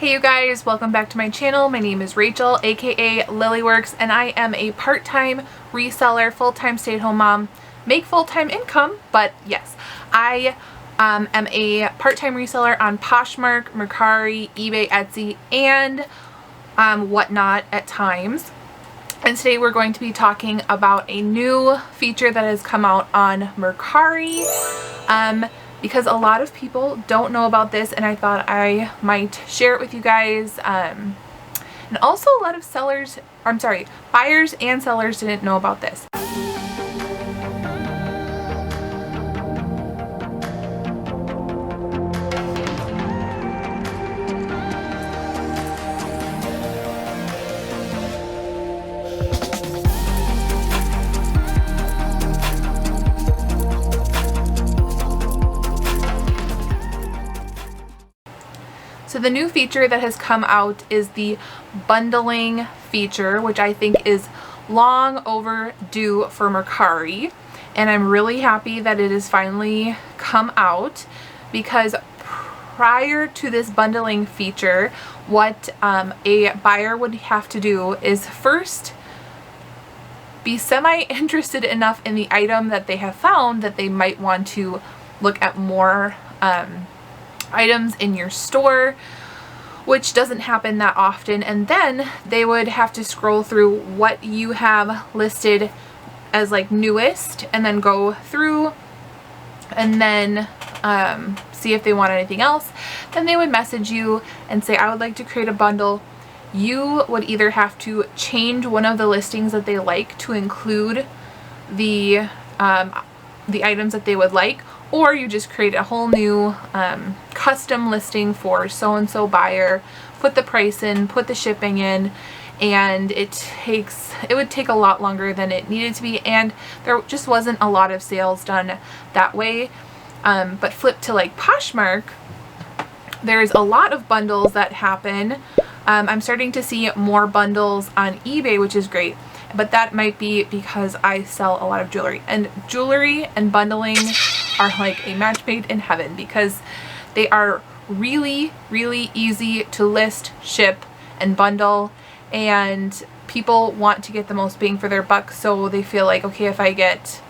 Hey you guys, welcome back to my channel. My name is Rachel, aka Lilyworks, and I am a part-time reseller, full-time stay-at-home mom. Make full-time income, but yes, I am a part-time reseller on Poshmark, Mercari, eBay, Etsy, and whatnot at times. And today we're going to be talking about a new feature that has come out on Mercari. Because a lot of people don't know about this, and I thought I might share it with you guys. And also a lot of buyers and sellers didn't know about this. So the new feature that has come out is the bundling feature, which I think is long overdue for Mercari. And I'm really happy that it has finally come out, because prior to this bundling feature, what a buyer would have to do is first be semi-interested enough in the item that they have found that they might want to look at more items in your store, which doesn't happen that often, and then they would have to scroll through what you have listed as like newest, and then go through and then see if they want anything else. Then they would message you and say, I would like to create a bundle. You would either have to change one of the listings that they like to include the items that they would like, or you just create a whole new custom listing for so-and-so buyer, put the price in, put the shipping in, and it would take a lot longer than it needed to be, and there just wasn't a lot of sales done that way. But flip to like Poshmark, there's a lot of bundles that happen. I'm starting to see more bundles on eBay, which is great. But that might be because I sell a lot of jewelry, and jewelry and bundling are like a match made in heaven, because they are really, really easy to list, ship, and bundle, and people want to get the most bang for their buck. So they feel like, okay, if I get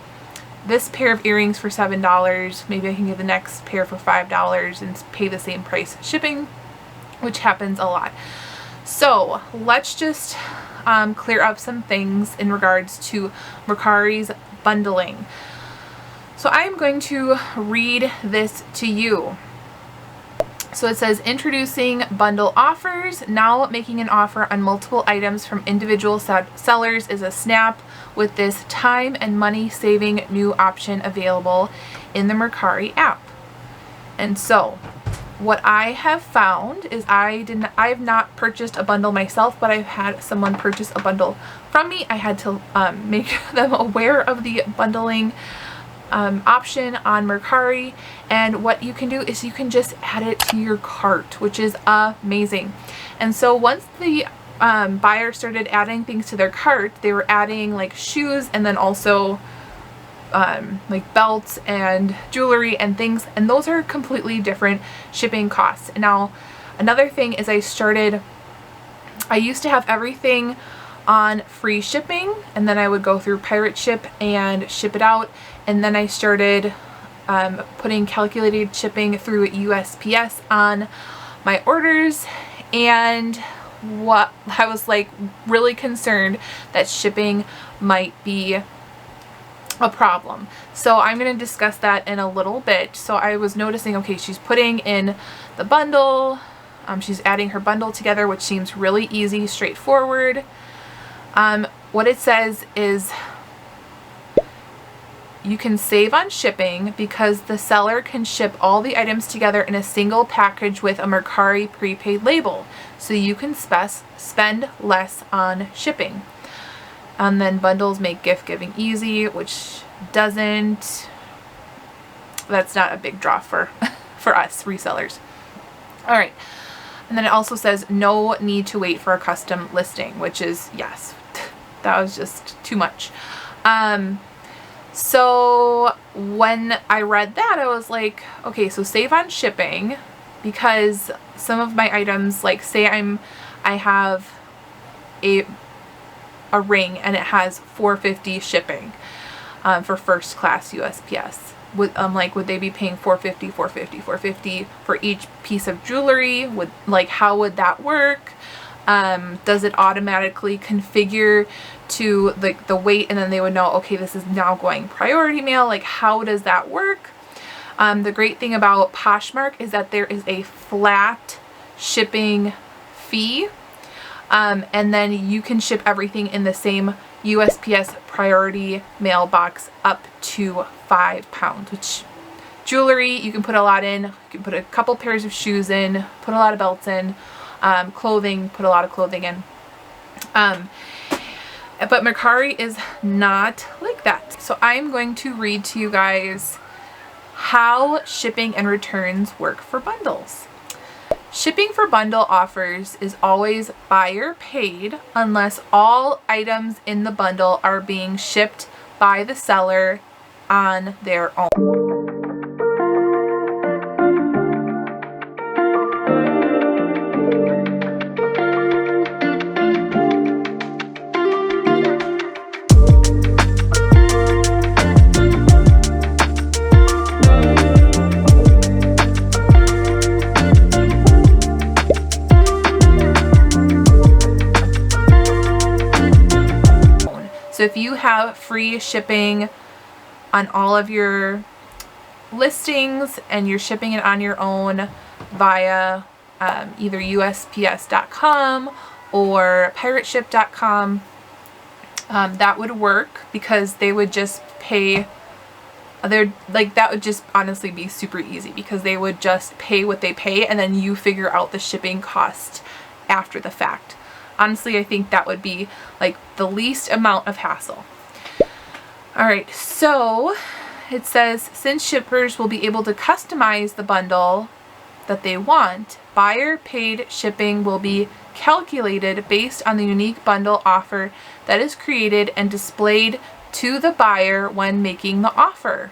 this pair of earrings for $7, maybe I can get the next pair for $5 and pay the same price shipping, which happens a lot. So let's just clear up some things in regards to Mercari's bundling. So I'm going to read this to you. So it says, introducing bundle offers. Now making an offer on multiple items from individual sellers is a snap with this time and money saving new option available in the Mercari app. And so what I have found is I've not purchased a bundle myself, but I've had someone purchase a bundle from me. I had to make them aware of the bundling option on Mercari, and what you can do is you can just add it to your cart, which is amazing. And so once the buyer started adding things to their cart, they were adding like shoes, and then also like belts and jewelry and things, and those are completely different shipping costs. Now another thing is I used to have everything on free shipping, and then I would go through pirate ship and ship it out, and then I started putting calculated shipping through USPS on my orders, and what I was like really concerned that shipping might be a problem. So I'm going to discuss that in a little bit. So I was noticing, okay, she's putting in the bundle, she's adding her bundle together, which seems really easy, straightforward. What it says is you can save on shipping because the seller can ship all the items together in a single package with a Mercari prepaid label, so you can spend less on shipping. And then bundles make gift giving easy, which that's not a big draw for us resellers. All right. And then it also says no need to wait for a custom listing, which is, yes, that was just too much. So when I read that, I was like, okay, so save on shipping, because some of my items, like say I have a ring and it has $4.50 shipping for first class USPS. Would they be paying $4.50 for each piece of jewelry? How would that work? Does it automatically configure to the weight, and then they would know, okay, this is now going priority mail? Like, how does that work? The great thing about Poshmark is that there is a flat shipping fee, and then you can ship everything in the same USPS priority mailbox up to 5 pounds, which jewelry, you can put a lot in. You can put a couple pairs of shoes in, put a lot of belts in, clothing, put a lot of clothing in. But Mercari is not like that. So I'm going to read to you guys how shipping and returns work for bundles. Shipping for bundle offers is always buyer paid unless all items in the bundle are being shipped by the seller on their own. So if you have free shipping on all of your listings and you're shipping it on your own via either USPS.com or pirateship.com, that would work, because they would just pay that would just honestly be super easy, because they would just pay what they pay and then you figure out the shipping cost after the fact. Honestly, I think that would be like the least amount of hassle. All right, so it says, since shippers will be able to customize the bundle that they want, buyer paid shipping will be calculated based on the unique bundle offer that is created and displayed to the buyer when making the offer.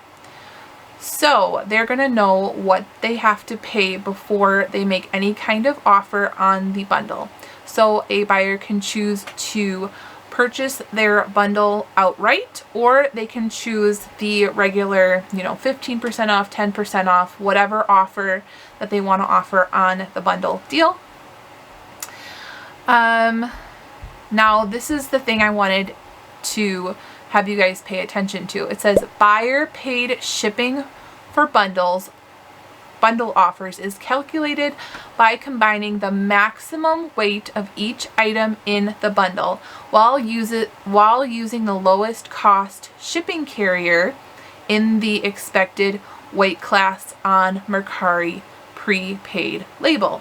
So they're going to know what they have to pay before they make any kind of offer on the bundle. So a buyer can choose to purchase their bundle outright, or they can choose the regular, 15% off, 10% off, whatever offer that they want to offer on the bundle deal. Now this is the thing I wanted to have you guys pay attention to. It says buyer paid shipping for bundle offers is calculated by combining the maximum weight of each item in the bundle while using the lowest cost shipping carrier in the expected weight class on Mercari prepaid label.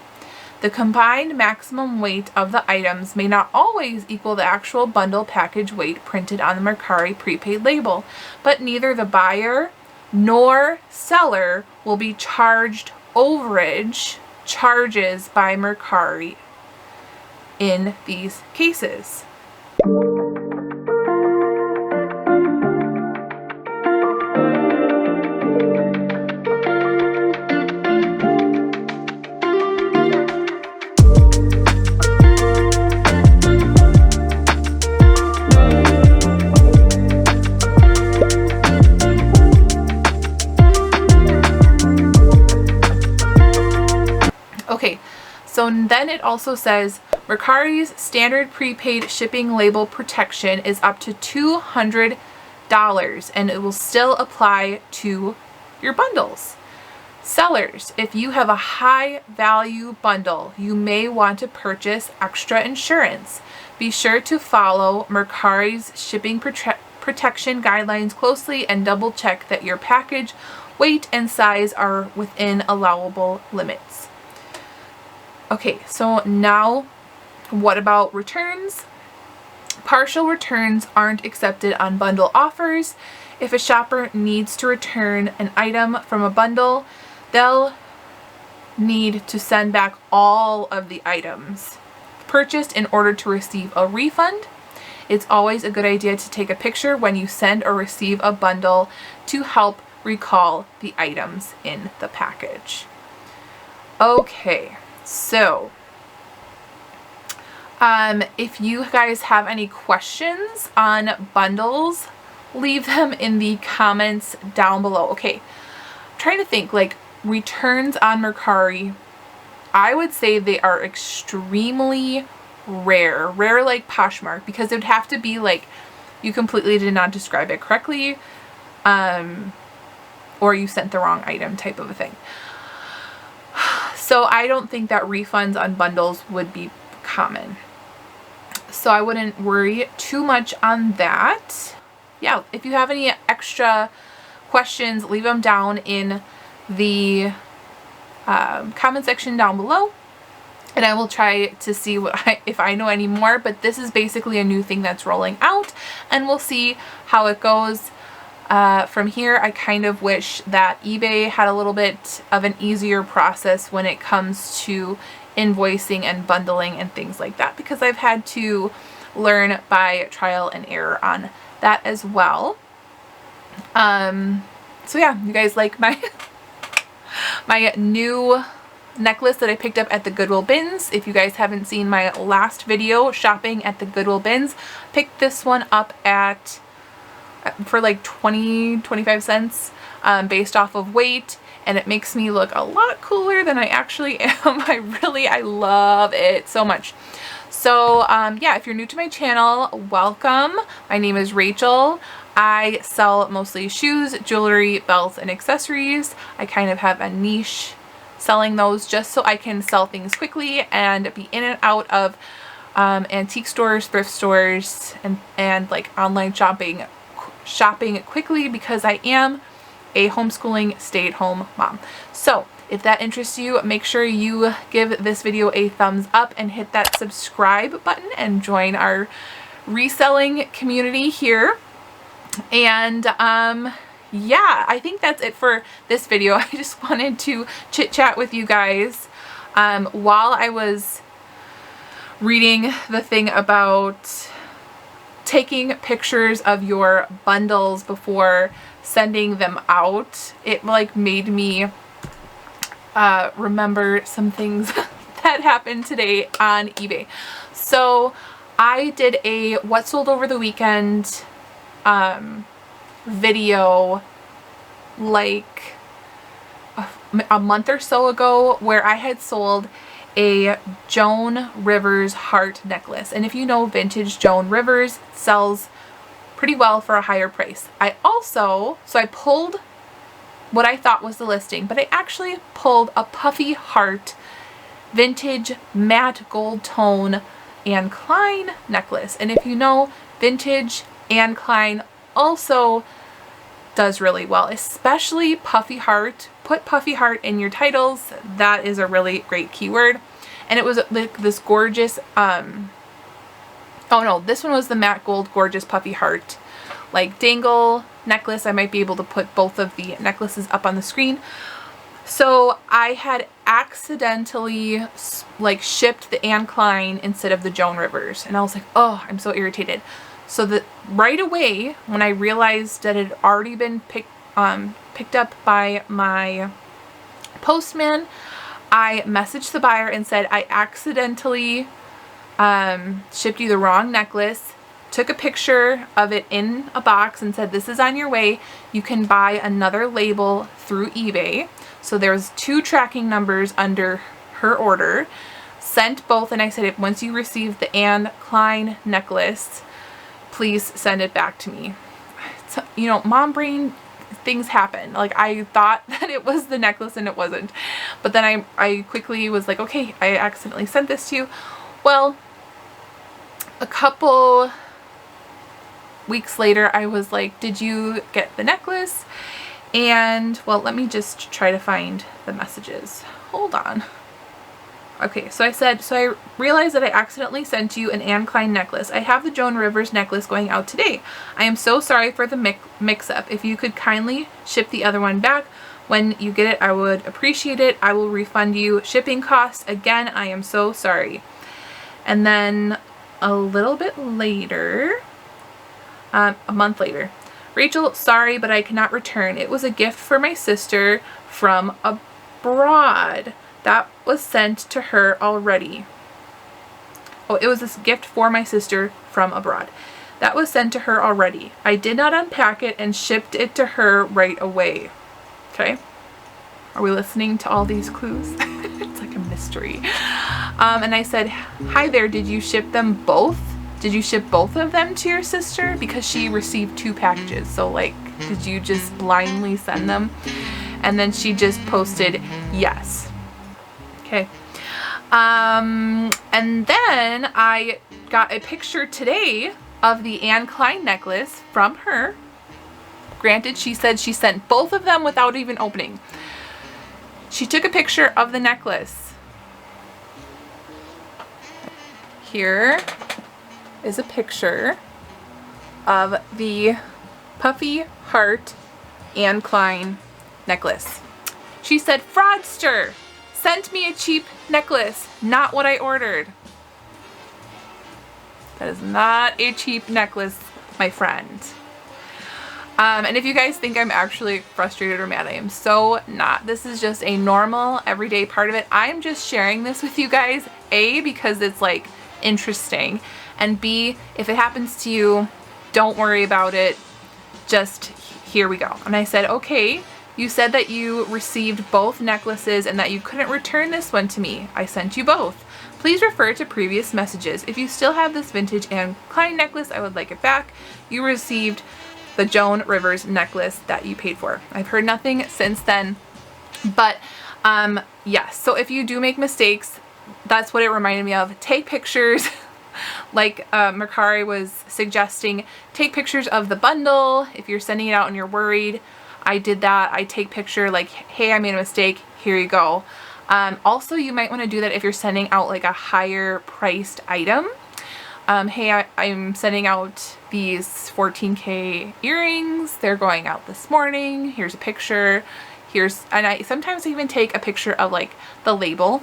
The combined maximum weight of the items may not always equal the actual bundle package weight printed on the Mercari prepaid label, but neither the buyer nor seller will be charged overage charges by Mercari in these cases. Okay, so then it also says Mercari's standard prepaid shipping label protection is up to $200, and it will still apply to your bundles. Sellers, if you have a high value bundle, you may want to purchase extra insurance. Be sure to follow Mercari's shipping protection guidelines closely and double check that your package weight and size are within allowable limits. Okay, so now what about returns? Partial returns aren't accepted on bundle offers. If a shopper needs to return an item from a bundle, they'll need to send back all of the items purchased in order to receive a refund. It's always a good idea to take a picture when you send or receive a bundle to help recall the items in the package. Okay, so if you guys have any questions on bundles, leave them in the comments down below. Okay, I'm trying to think, like, returns on Mercari, I would say they are extremely rare like Poshmark, because it would have to be like you completely did not describe it correctly, or you sent the wrong item type of a thing. So I don't think that refunds on bundles would be common. So I wouldn't worry too much on that. Yeah, if you have any extra questions, leave them down in the comment section down below, and I will try to see if I know any more. But this is basically a new thing that's rolling out, and we'll see how it goes. From here, I kind of wish that eBay had a little bit of an easier process when it comes to invoicing and bundling and things like that, because I've had to learn by trial and error on that as well. So yeah, you guys like my my new necklace that I picked up at the Goodwill bins. If you guys haven't seen my last video shopping at the Goodwill bins, picked this one up for like 25 cents based off of weight, and it makes me look a lot cooler than I actually am. I love it so much. So yeah, if you're new to my channel, welcome. My name is Rachel. I sell mostly shoes, jewelry, belts, and accessories. I kind of have a niche selling those just so I can sell things quickly and be in and out of antique stores, thrift stores, and like online shopping quickly, because I am a homeschooling stay-at-home mom. So if that interests you, make sure you give this video a thumbs up and hit that subscribe button and join our reselling community here. And yeah, I think that's it for this video. I just wanted to chit chat with you guys while I was reading the thing about taking pictures of your bundles before sending them out. It like made me remember some things that happened today on eBay. So I did a what sold over the weekend video like a month or so ago, where I had sold a Joan Rivers heart necklace. And if you know vintage Joan Rivers, sells pretty well for a higher price. I pulled what I thought was the listing, but I actually pulled a puffy heart vintage matte gold tone Anne Klein necklace. And if you know, vintage Anne Klein also does really well, especially puffy heart. Put puffy heart in your titles. That is a really great keyword. And it was like this gorgeous, oh no, this one was the matte gold gorgeous puffy heart like dangle necklace. I might be able to put both of the necklaces up on the screen. So I had accidentally like shipped the Anne Klein instead of the Joan Rivers, and I was like, oh, I'm so irritated. So that right away, when I realized that it had already been picked up by my postman, I messaged the buyer and said, I accidentally shipped you the wrong necklace, took a picture of it in a box and said, this is on your way. You can buy another label through eBay. So there's 2 tracking numbers under her order. Sent both, and I said, once you receive the Anne Klein necklace, please send it back to me. So, you know, mom brain, things happen. Like, I thought that it was the necklace and it wasn't. But then I quickly was like, okay, I accidentally sent this to you. Well, a couple weeks later, I was like, did you get the necklace? And, well, let me just try to find the messages. Hold on. Okay, so I said, so I realized that I accidentally sent you an Anne Klein necklace. I have the Joan Rivers necklace going out today. I am so sorry for the mix-up. If you could kindly ship the other one back when you get it, I would appreciate it. I will refund you shipping costs. Again, I am so sorry. And then a little bit later, a month later, Rachel, sorry, but I cannot return. It was a gift for my sister from abroad. That was sent to her already. Oh, it was this gift for my sister from abroad. That was sent to her already. I did not unpack it and shipped it to her right away. Okay? Are we listening to all these clues? It's like a mystery. And I said, hi there, did you ship them both? Did you ship both of them to your sister? Because she received 2 packages. So like, did you just blindly send them? And then she just posted yes. Okay. And then I got a picture today of the Anne Klein necklace from her. Granted, she said she sent both of them without even opening. She took a picture of the necklace. Here is a picture of the puffy heart Anne Klein necklace. She said, fraudster, sent me a cheap necklace, not what I ordered. That is not a cheap necklace, my friend. And if you guys think I'm actually frustrated or mad, I am so not. This is just a normal, everyday part of it. I'm just sharing this with you guys, A, because it's like interesting, and B, if it happens to you, don't worry about it. Just here we go. And I said, okay, you said that you received both necklaces and that you couldn't return this one to me. I sent you both. Please refer to previous messages. If you still have this vintage Anne Klein necklace, I would like it back. You received the Joan Rivers necklace that you paid for. I've heard nothing since then, but yes. So if you do make mistakes, that's what it reminded me of. Take pictures, like Mercari was suggesting, take pictures of the bundle. If you're sending it out and you're worried, I did that. I take picture like, hey, I made a mistake, here you go. Also, you might want to do that if you're sending out like a higher priced item. Hey, I'm sending out these 14K earrings. They're going out this morning. Here's a picture. And I sometimes even take a picture of like the label,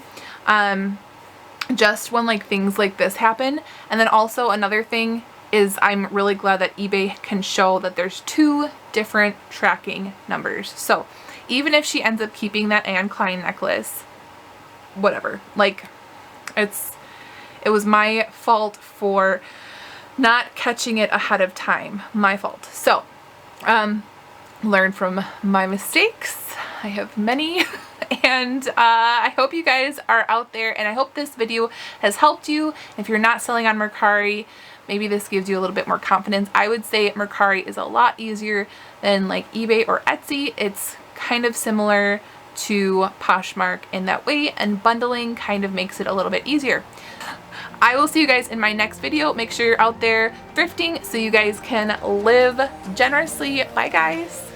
just when like things like this happen. And then also another thing is I'm really glad that eBay can show that there's 2 different tracking numbers. So even if she ends up keeping that Anne Klein necklace, whatever, like it was my fault for not catching it ahead of time. My fault. So, learn from my mistakes. I have many. And I hope you guys are out there, and I hope this video has helped you. If you're not selling on Mercari, maybe this gives you a little bit more confidence. I would say Mercari is a lot easier than like eBay or Etsy. It's kind of similar to Poshmark in that way, and bundling kind of makes it a little bit easier. I will see you guys in my next video. Make sure you're out there thrifting so you guys can live generously. Bye guys.